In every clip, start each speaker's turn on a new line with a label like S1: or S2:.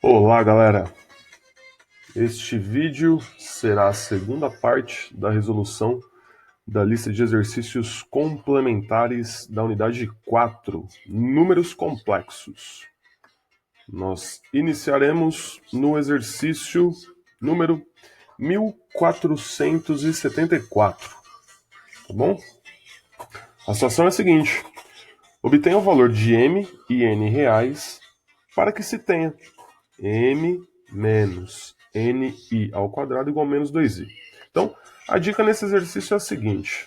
S1: Olá, galera! Este vídeo será a segunda parte da resolução da lista de exercícios complementares da unidade 4, números complexos. Nós iniciaremos no exercício número 1474, tá bom? A situação é a seguinte: obtenha o valor de M e N reais para que se tenha M menos NI ao quadrado igual a menos 2i. Então, a dica nesse exercício é a seguinte.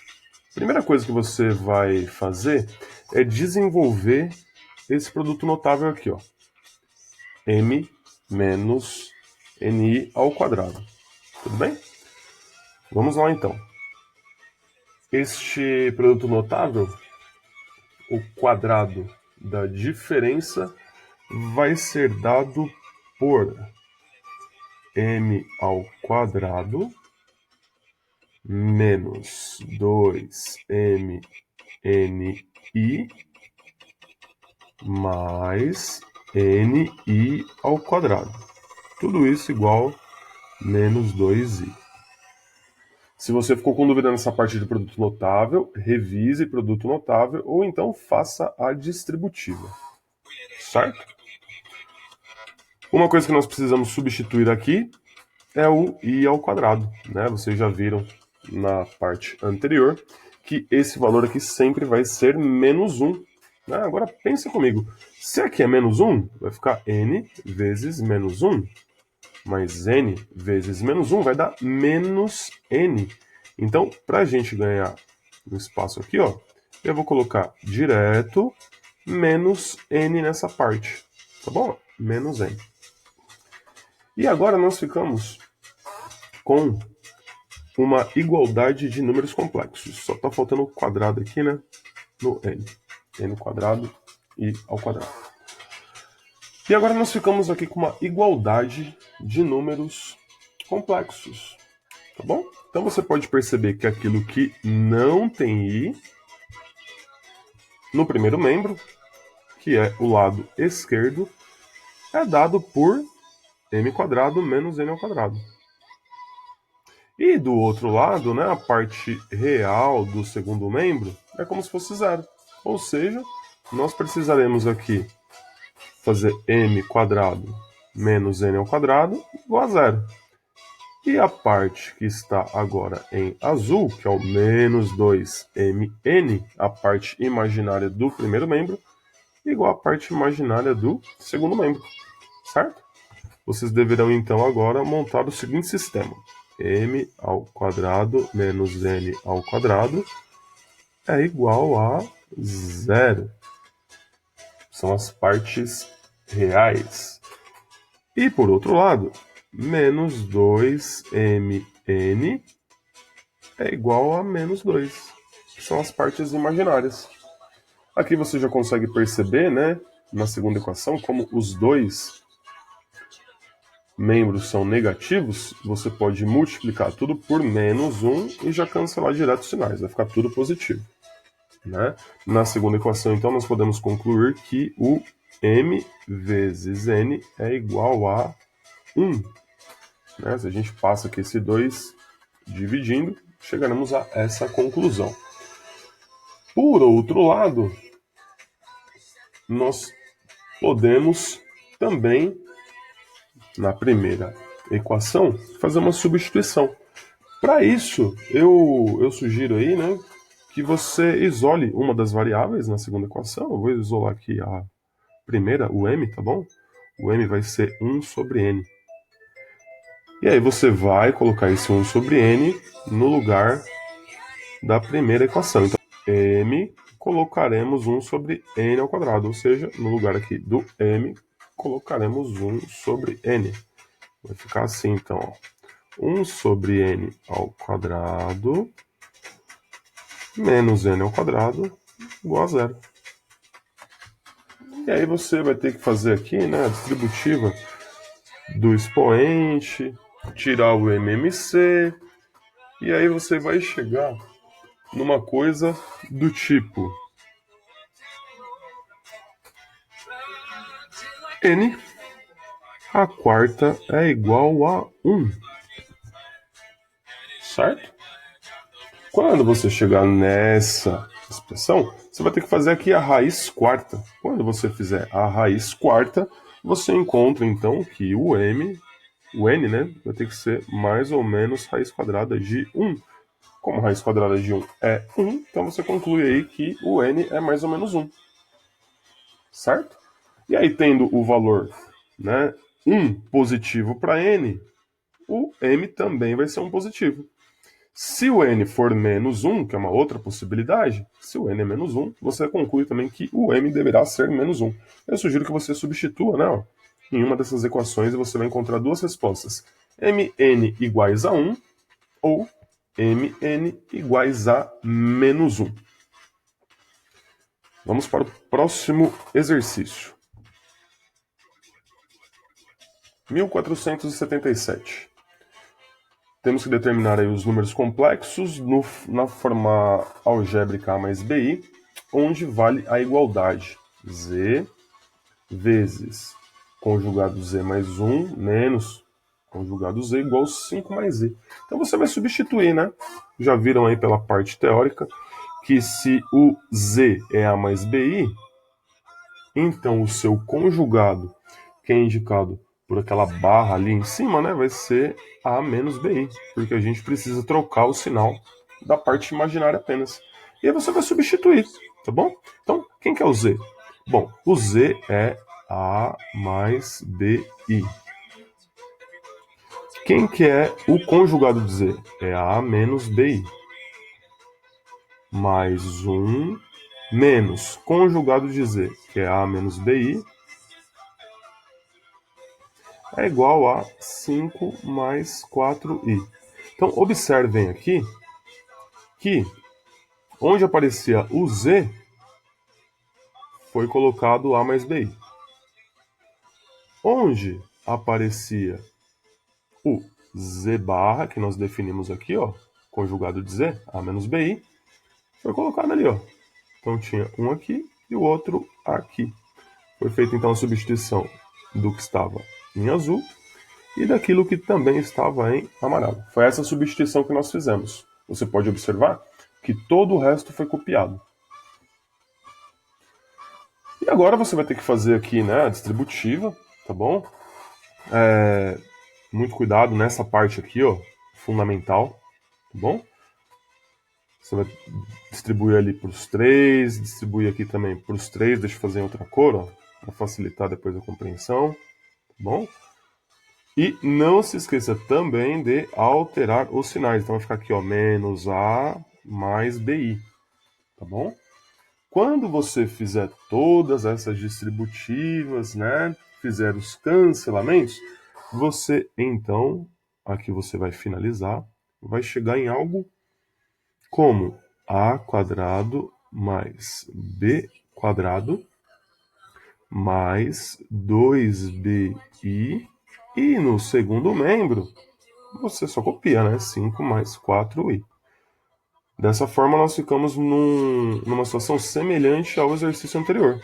S1: A primeira coisa que você vai fazer é desenvolver esse produto notável aqui, ó. M menos NI ao quadrado. Tudo bem? Vamos lá, então. Este produto notável, o quadrado da diferença, vai ser dado por M ao quadrado menos 2mni mais ni ao quadrado. Tudo isso igual a menos 2i. Se você ficou com dúvida nessa parte de produto notável, revise produto notável ou então faça a distributiva. Certo? Uma coisa que nós precisamos substituir aqui é o i ao quadrado, né? Vocês já viram na parte anterior que esse valor aqui sempre vai ser menos 1. Né? Agora pensa comigo, se aqui é menos 1, vai ficar n vezes menos 1, mais n vezes menos 1 vai dar menos n. Então, para a gente ganhar um espaço aqui, ó, eu vou colocar direto menos n nessa parte, tá bom? Menos n. E agora nós ficamos com uma igualdade de números complexos. Só está faltando o quadrado aqui, né? No n. N quadrado e ao quadrado. E agora nós ficamos aqui com uma igualdade de números complexos. Tá bom? Então você pode perceber que aquilo que não tem i, no primeiro membro, que é o lado esquerdo, é dado por m quadrado menos n ao quadrado. E do outro lado, né, a parte real do segundo membro é como se fosse zero. Ou seja, nós precisaremos aqui fazer m quadrado menos n ao quadrado igual a zero. E a parte que está agora em azul, que é o menos 2mn, a parte imaginária do primeiro membro, igual a parte imaginária do segundo membro. Certo? Vocês deverão então agora montar o seguinte sistema. M ao quadrado menos n ao quadrado é igual a zero. São as partes reais. E por outro lado, menos 2mn é igual a menos 2. São as partes imaginárias. Aqui você já consegue perceber, né, na segunda equação, como os dois membros são negativos, você pode multiplicar tudo por menos 1 e já cancelar direto os sinais, vai ficar tudo positivo. Né? Na segunda equação, então, nós podemos concluir que o m vezes n é igual a 1. Né? Se a gente passa aqui esse 2 dividindo, chegaremos a essa conclusão. Por outro lado, nós podemos também, na primeira equação, fazer uma substituição. Para isso, eu sugiro aí, né, que você isole uma das variáveis na segunda equação. Eu vou isolar aqui a primeira, o m, tá bom? O m vai ser 1 sobre n. E aí você vai colocar esse 1 sobre n no lugar da primeira equação. Então, m, colocaremos 1 sobre n ao quadrado, ou seja, no lugar aqui do m, colocaremos 1 sobre n. Vai ficar assim, então, ó. 1 sobre n ao quadrado menos n ao quadrado igual a zero. E aí você vai ter que fazer aqui, né, a distributiva do expoente, tirar o MMC, e aí você vai chegar numa coisa do tipo n a quarta é igual a 1. Certo? Quando você chegar nessa expressão, você vai ter que fazer aqui a raiz quarta. Quando você fizer a raiz quarta, você encontra então que o n, né, vai ter que ser mais ou menos raiz quadrada de 1. Como raiz quadrada de 1 é 1, então você conclui aí que o n é mais ou menos 1. Certo? E aí, tendo o valor, né, 1 positivo para n, o m também vai ser um positivo. Se o n for menos 1, que é uma outra possibilidade, se o n é menos 1, você conclui também que o m deverá ser menos 1. Eu sugiro que você substitua, né, ó, em uma dessas equações e você vai encontrar duas respostas. mn iguais a 1 ou mn iguais a menos 1. Vamos para o próximo exercício. 1477. Temos que determinar aí os números complexos na forma algébrica A mais BI, onde vale a igualdade. Z vezes conjugado Z mais 1 menos conjugado Z igual a 5 mais Z. Então você vai substituir, né? Já viram aí pela parte teórica que se o Z é A mais BI, então o seu conjugado, que é indicado por aquela barra ali em cima, né, vai ser A menos BI, porque a gente precisa trocar o sinal da parte imaginária apenas. E aí você vai substituir, tá bom? Então, quem que é o Z? Bom, o Z é A mais BI. Quem que é o conjugado de Z? É A menos BI. Mais 1 menos conjugado de Z, que é A menos BI, é igual a 5 mais 4i. Então, observem aqui que onde aparecia o Z, foi colocado A mais BI. Onde aparecia o Z barra, que nós definimos aqui, ó, conjugado de Z, A menos BI, foi colocado ali, ó. Então tinha um aqui e o outro aqui. Foi feita então a substituição do que estava em azul e daquilo que também estava em amarelo. Foi essa substituição que nós fizemos. Você pode observar que todo o resto foi copiado. E agora você vai ter que fazer aqui, né, a distributiva, tá bom? Muito cuidado nessa parte aqui, ó, fundamental, tá bom? Você vai distribuir ali para os três, distribuir aqui também para os três, deixa eu fazer em outra cor, ó, para facilitar depois a compreensão, tá bom? E não se esqueça também de alterar os sinais. Então vai ficar aqui, ó, menos A mais BI, tá bom? Quando você fizer todas essas distributivas, né, fizer os cancelamentos, você então, aqui você vai finalizar, vai chegar em algo como A quadrado mais B quadrado mais 2BI e no segundo membro você só copia, né? 5 mais 4i. Dessa forma, nós ficamos numa situação semelhante ao exercício anterior.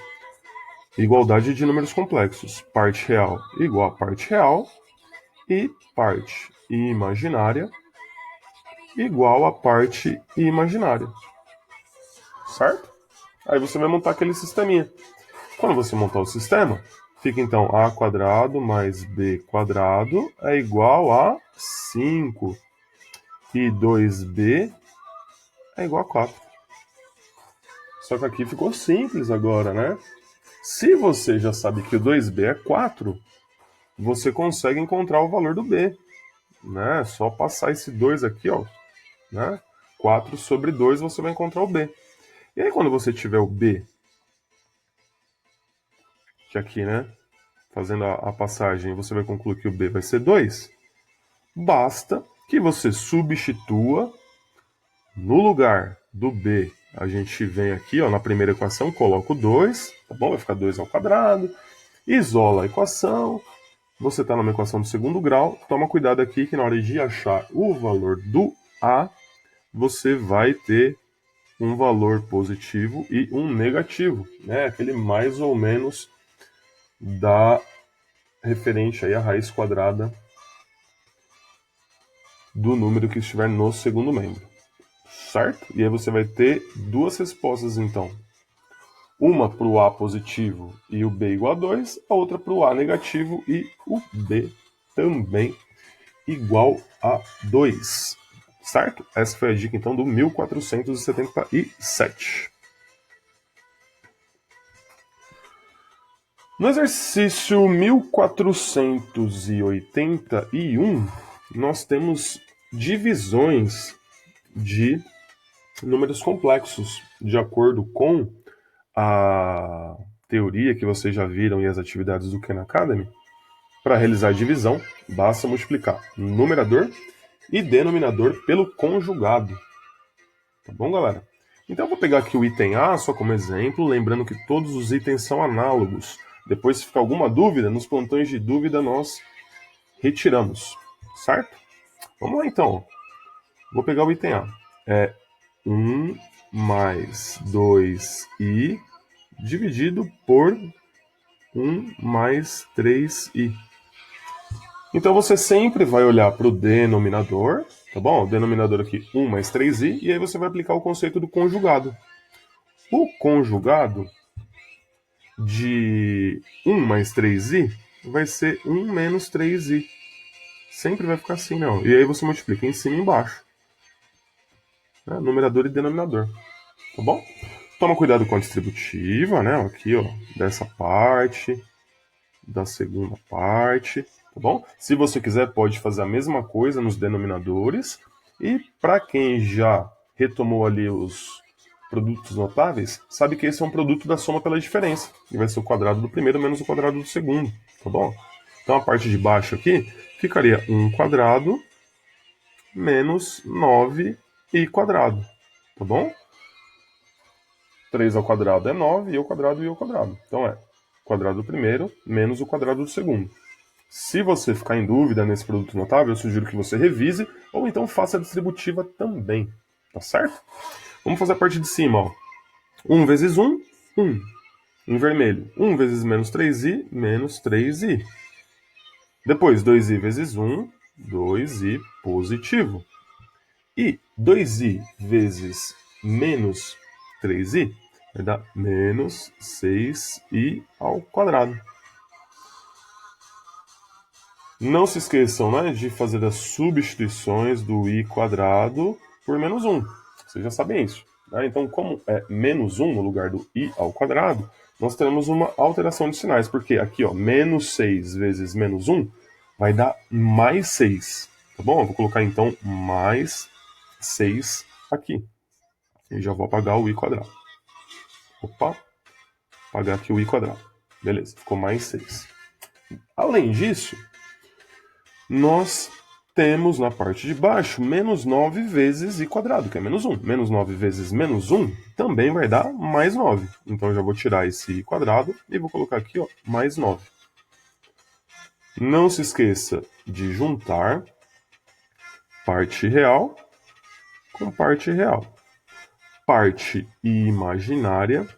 S1: Igualdade de números complexos. Parte real igual a parte real e parte imaginária igual a parte imaginária. Certo? Aí você vai montar aquele sisteminha. Quando você montar o sistema, fica então a quadrado mais b quadrado é igual a 5. E 2b é igual a 4. Só que aqui ficou simples agora, né? Se você já sabe que o 2b é 4, você consegue encontrar o valor do b. Né? Só passar esse 2 aqui, ó, né? 4 sobre 2 você vai encontrar o b. E aí quando você tiver o b, que aqui, né? Fazendo a passagem, você vai concluir que o b vai ser 2. Basta que você substitua no lugar do b. A gente vem aqui, ó, na primeira equação, coloca o 2, tá bom? Vai ficar 2 ao quadrado. Isola a equação. Você está numa equação do segundo grau. Toma cuidado aqui que na hora de achar o valor do A, você vai ter um valor positivo e um negativo, né? Aquele mais ou menos da referente aí à raiz quadrada do número que estiver no segundo membro, certo? E aí você vai ter duas respostas, então. Uma para o A positivo e o B igual a 2, a outra para o A negativo e o B também igual a 2, certo? Essa foi a dica, então, do 1477. No exercício 1481, nós temos divisões de números complexos, de acordo com a teoria que vocês já viram e as atividades do Khan Academy. Para realizar a divisão, basta multiplicar numerador e denominador pelo conjugado. Tá bom, galera? Então eu vou pegar aqui o item A só como exemplo, lembrando que todos os itens são análogos. Depois, se ficar alguma dúvida, nos plantões de dúvida nós retiramos, certo? Vamos lá então. Vou pegar o item A. É 1 mais 2i dividido por 1 mais 3i. Então você sempre vai olhar para o denominador, tá bom? O denominador aqui 1 mais 3i, e aí você vai aplicar o conceito do conjugado. O conjugado de 1 mais 3i vai ser 1 menos 3i. Sempre vai ficar assim, não. E aí você multiplica em cima e embaixo. Né? Numerador e denominador. Tá bom? Toma cuidado com a distributiva, né? Aqui, ó, dessa parte, da segunda parte, tá bom? Se você quiser, pode fazer a mesma coisa nos denominadores. E para quem já retomou ali os produtos notáveis, sabe que esse é um produto da soma pela diferença. E vai ser o quadrado do primeiro menos o quadrado do segundo, tá bom? Então a parte de baixo aqui ficaria 1 quadrado menos 9i quadrado, tá bom? 3 ao quadrado é 9, i ao quadrado e i ao quadrado. Então é o quadrado do primeiro menos o quadrado do segundo. Se você ficar em dúvida nesse produto notável, eu sugiro que você revise ou então faça a distributiva também, tá certo? Vamos fazer a parte de cima, ó. 1 vezes 1, 1. Em vermelho, 1 vezes menos 3i, menos 3i. Depois, 2i vezes 1, 2i positivo. E 2i vezes menos 3i vai dar menos 6i ao quadrado. Não se esqueçam, né, de fazer as substituições do i quadrado por menos 1. Vocês já sabem isso. Né? Então, como é menos 1 no lugar do i ao quadrado, nós teremos uma alteração de sinais. Porque aqui, ó, menos 6 vezes menos 1 vai dar mais 6. Tá bom? Eu vou colocar, então, mais 6 aqui. E já vou apagar o i quadrado. Opa, apagar aqui o i quadrado. Beleza, ficou mais 6. Além disso, nós temos na parte de baixo menos 9 vezes i quadrado, que é menos 1. Menos 9 vezes menos 1 também vai dar mais 9. Então eu já vou tirar esse i quadrado e vou colocar aqui, ó, mais 9. Não se esqueça de juntar parte real com parte real. Parte imaginária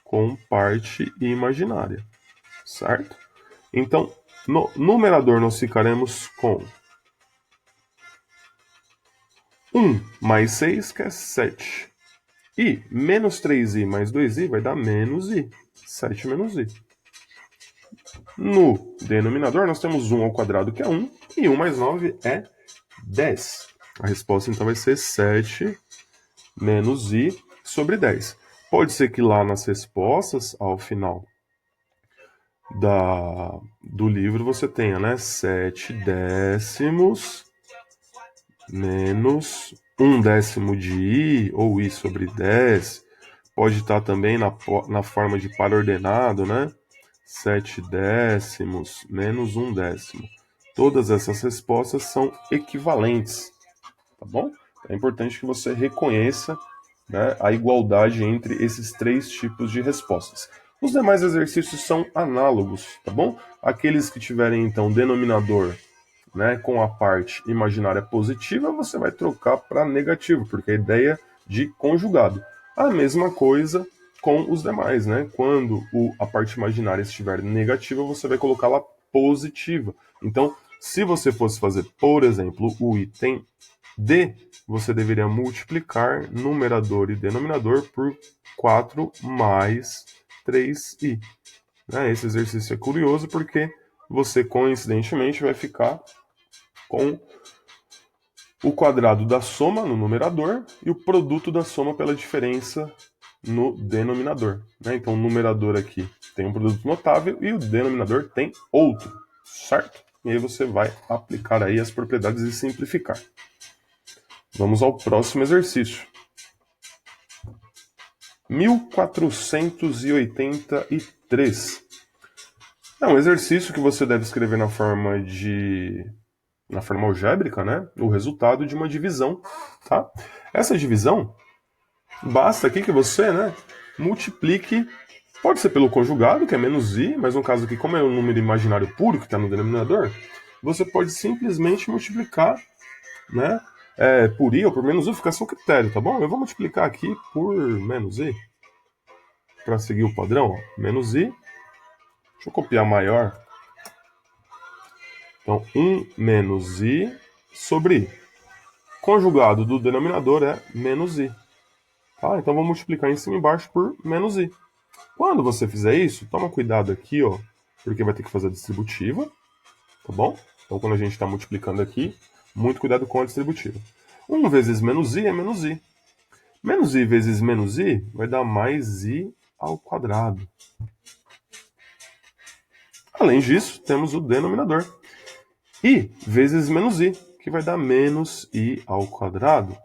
S1: com parte imaginária, certo? Então, no numerador nós ficaremos com 1 mais 6, que é 7. E menos 3i mais 2i vai dar menos i. 7 menos i. No denominador nós temos 1 ao quadrado, que é 1, e 1 mais 9 é 10. A resposta então vai ser 7 menos i sobre 10. Pode ser que lá nas respostas, ao final do livro, você tenha, né, 7 décimos menos 1 décimo de i, ou i sobre 10. Pode estar também na forma de par ordenado, né? 7 décimos menos 1 décimo. Todas essas respostas são equivalentes, tá bom? É importante que você reconheça, né, a igualdade entre esses três tipos de respostas. Os demais exercícios são análogos, tá bom? Aqueles que tiverem, então, denominador, né, com a parte imaginária positiva, você vai trocar para negativo, porque a ideia de conjugado. A mesma coisa com os demais, né? Quando a parte imaginária estiver negativa, você vai colocá-la positiva. Então, se você fosse fazer, por exemplo, o item D, você deveria multiplicar numerador e denominador por 4 mais 3i. Esse exercício é curioso porque você, coincidentemente, vai ficar com o quadrado da soma no numerador e o produto da soma pela diferença no denominador. Então, o numerador aqui tem um produto notável e o denominador tem outro, certo? E aí você vai aplicar aí as propriedades e simplificar. Vamos ao próximo exercício. 1483. É um exercício que você deve escrever na forma algébrica, né? O resultado de uma divisão, tá? Essa divisão, basta aqui que você, né, multiplique, pode ser pelo conjugado, que é menos i, mas no caso aqui, como é um número imaginário puro que está no denominador, você pode simplesmente multiplicar, né, por i ou por menos i, fica a seu critério, tá bom? Eu vou multiplicar aqui por menos i, para seguir o padrão, ó, menos i. Deixa eu copiar maior. Então, 1 menos i sobre i. Conjugado do denominador é menos i. Tá? Então, vou multiplicar em cima e embaixo por menos i. Quando você fizer isso, toma cuidado aqui, ó, porque vai ter que fazer a distributiva, tá bom? Então, quando a gente está multiplicando aqui, muito cuidado com a distributiva. 1 vezes menos i é menos i. Menos i vezes menos i vai dar mais i ao quadrado. Além disso, temos o denominador. I vezes menos i, que vai dar menos i ao quadrado.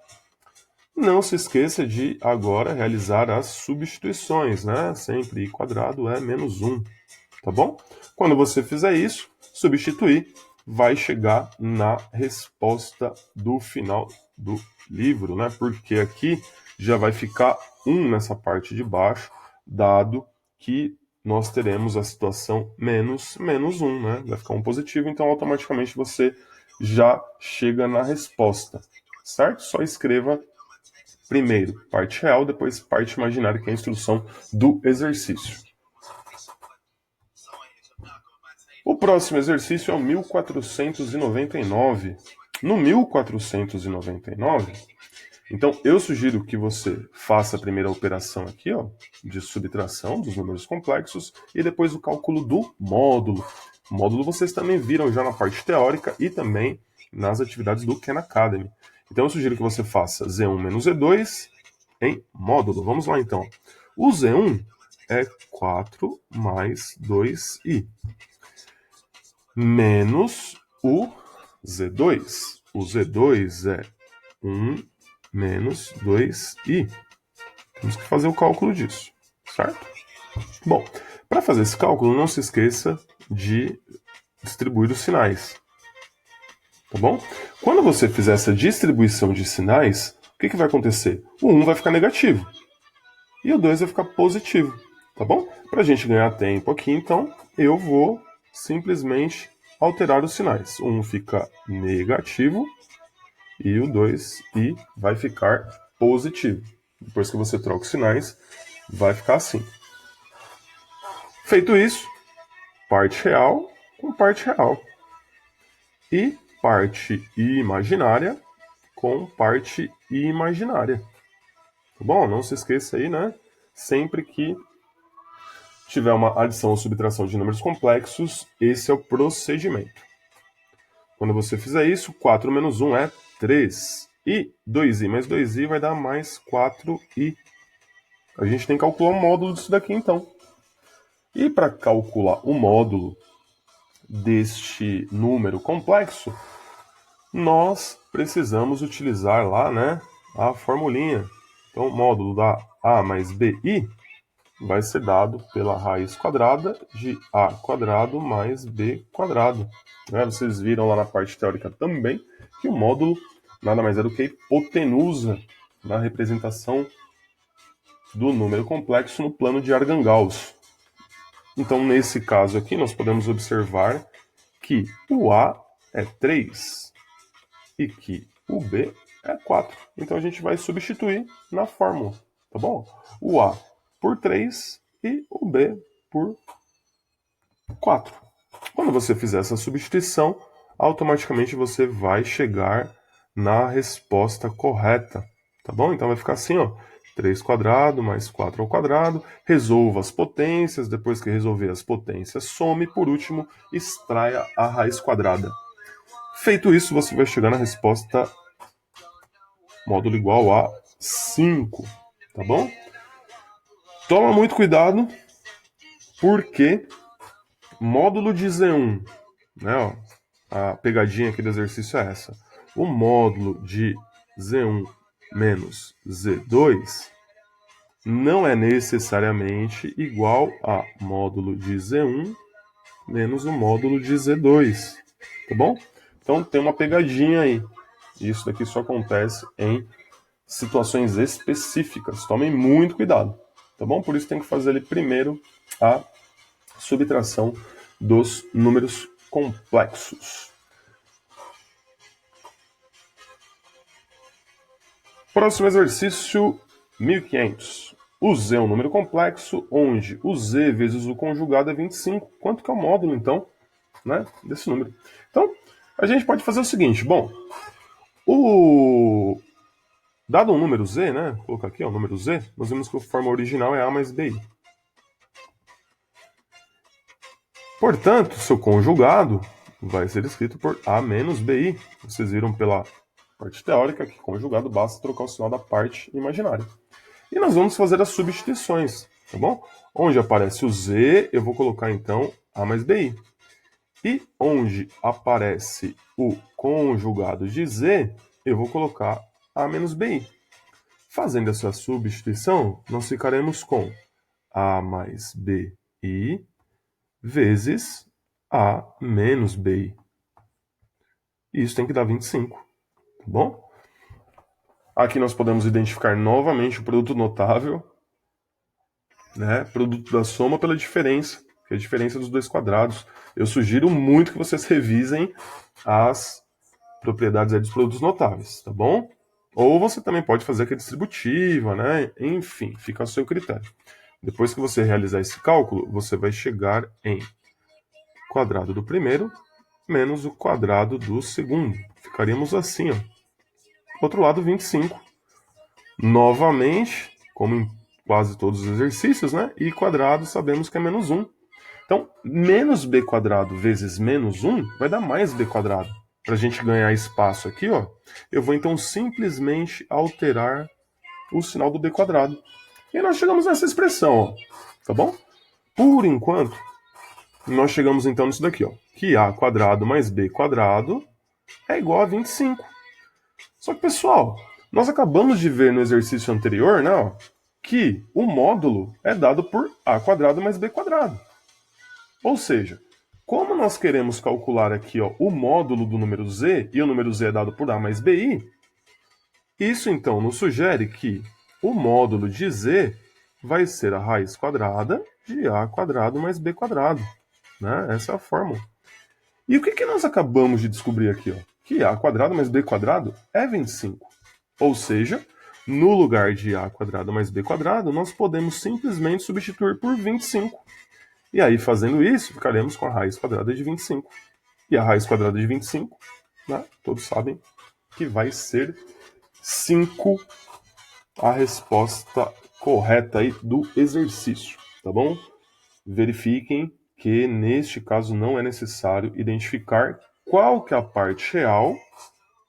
S1: Não se esqueça de agora realizar as substituições, né? Sempre i quadrado é menos 1, tá bom? Quando você fizer isso, substituir, vai chegar na resposta do final do livro, né? Porque aqui já vai ficar 1 nessa parte de baixo, dado que nós teremos a situação menos 1, né? Vai ficar um positivo, então automaticamente você já chega na resposta, certo? Só escreva primeiro parte real, depois parte imaginária, que é a instrução do exercício. O próximo exercício é o 1499. No 1499, então eu sugiro que você faça a primeira operação aqui, ó, de subtração dos números complexos e depois o cálculo do módulo. O módulo vocês também viram já na parte teórica e também nas atividades do Khan Academy. Então eu sugiro que você faça Z1 menos Z2 em módulo. Vamos lá então. O Z1 é 4 mais 2i. Menos o Z2. O Z2 é 1 menos 2i. Temos que fazer o cálculo disso, certo? Bom, para fazer esse cálculo, não se esqueça de distribuir os sinais. Tá bom? Quando você fizer essa distribuição de sinais, o que vai acontecer? O 1 vai ficar negativo e o 2 vai ficar positivo, tá bom? Para a gente ganhar tempo aqui, então, eu vou simplesmente alterar os sinais. O 1 fica negativo e o 2i vai ficar positivo. Depois que você troca os sinais, vai ficar assim. Feito isso, parte real com parte real. E parte imaginária com parte imaginária. Tá bom? Não se esqueça aí, né? Sempre que tiver uma adição ou subtração de números complexos, esse é o procedimento. Quando você fizer isso, 4 menos 1 é 3. E 2i mais 2i vai dar mais 4i. A gente tem que calcular o módulo disso daqui, então. E para calcular o módulo deste número complexo, nós precisamos utilizar lá, né, a formulinha. Então, o módulo da a mais bi vai ser dado pela raiz quadrada de a quadrado mais b quadrado. Vocês viram lá na parte teórica também que o módulo nada mais é do que a hipotenusa da representação do número complexo no plano de Argand-Gauss. Então, nesse caso aqui, nós podemos observar que o a é 3 e que o b é 4. Então, a gente vai substituir na fórmula, tá bom? O a por 3 e o b por 4. Quando você fizer essa substituição, automaticamente você vai chegar na resposta correta, tá bom? Então vai ficar assim, ó, 3 quadrado mais 4 ao quadrado, resolva as potências, depois que resolver as potências, some, por último, extraia a raiz quadrada. Feito isso, você vai chegar na resposta módulo igual a 5, tá bom? Toma muito cuidado, porque módulo de Z1, né, ó, a pegadinha aqui do exercício é essa. O módulo de Z1 menos Z2 não é necessariamente igual a módulo de Z1 menos o módulo de Z2, tá bom? Então tem uma pegadinha aí. Isso daqui só acontece em situações específicas. Tomem muito cuidado, tá bom? Por isso tem que fazer ali primeiro a subtração dos números complexos. Próximo exercício, 1500. O Z é um número complexo, onde o Z vezes o conjugado é 25. Quanto que é o módulo, então, né, desse número? Então, a gente pode fazer o seguinte. Bom, dado um número Z, né, vou colocar aqui, ó, o número Z, nós vemos que a forma original é A mais BI. Portanto, seu conjugado vai ser escrito por A menos BI. Vocês viram pela parte teórica que conjugado basta trocar o sinal da parte imaginária. E nós vamos fazer as substituições, tá bom? Onde aparece o Z, eu vou colocar então A mais BI. E onde aparece o conjugado de Z, eu vou colocar A menos BI. Fazendo essa substituição, nós ficaremos com A mais BI vezes A menos BI. Isso tem que dar 25, tá bom? Aqui nós podemos identificar novamente o produto notável, né? Produto da soma pela diferença, que é a diferença dos dois quadrados. Eu sugiro muito que vocês revisem as propriedades dos produtos notáveis, tá bom? Ou você também pode fazer aqui a distributiva, né? Enfim, fica ao seu critério. Depois que você realizar esse cálculo, você vai chegar em quadrado do primeiro menos o quadrado do segundo. Ficaríamos assim, ó. Outro lado, 25. Novamente, como em quase todos os exercícios, né? E quadrado sabemos que é menos 1. Então, menos b quadrado vezes menos 1 vai dar mais b quadrado. Para a gente ganhar espaço aqui, ó, eu vou então simplesmente alterar o sinal do b quadrado. E nós chegamos nessa expressão, ó, tá bom? Por enquanto, nós chegamos então nisso daqui, ó, que a quadrado mais b quadrado é igual a 25. Só que, pessoal, nós acabamos de ver no exercício anterior, né, ó, que o módulo é dado por a quadrado mais b quadrado. Ou seja, como nós queremos calcular aqui, ó, o módulo do número z, e o número z é dado por a mais bi, isso então nos sugere que o módulo de z vai ser a raiz quadrada de a quadrado mais b quadrado. Né? Essa é a fórmula. E o que nós acabamos de descobrir aqui? Ó? Que a quadrado mais b quadrado é 25. Ou seja, no lugar de a quadrado mais b quadrado, nós podemos simplesmente substituir por 25. E aí, fazendo isso, ficaremos com a raiz quadrada de 25. E a raiz quadrada de 25, né, todos sabem que vai ser 5 a resposta correta aí do exercício, tá bom? Verifiquem que neste caso não é necessário identificar qual que é a parte real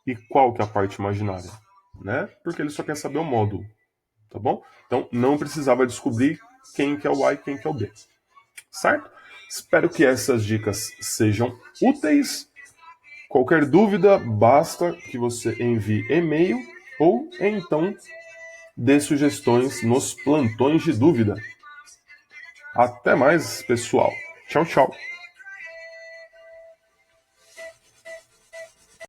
S1: e qual que é a parte imaginária, né? Porque ele só quer saber o módulo, tá bom? Então não precisava descobrir quem que é o A e quem que é o B, certo? Espero que essas dicas sejam úteis. Qualquer dúvida, basta que você envie e-mail ou então dê sugestões nos plantões de dúvida. Até mais, pessoal. Tchau, tchau.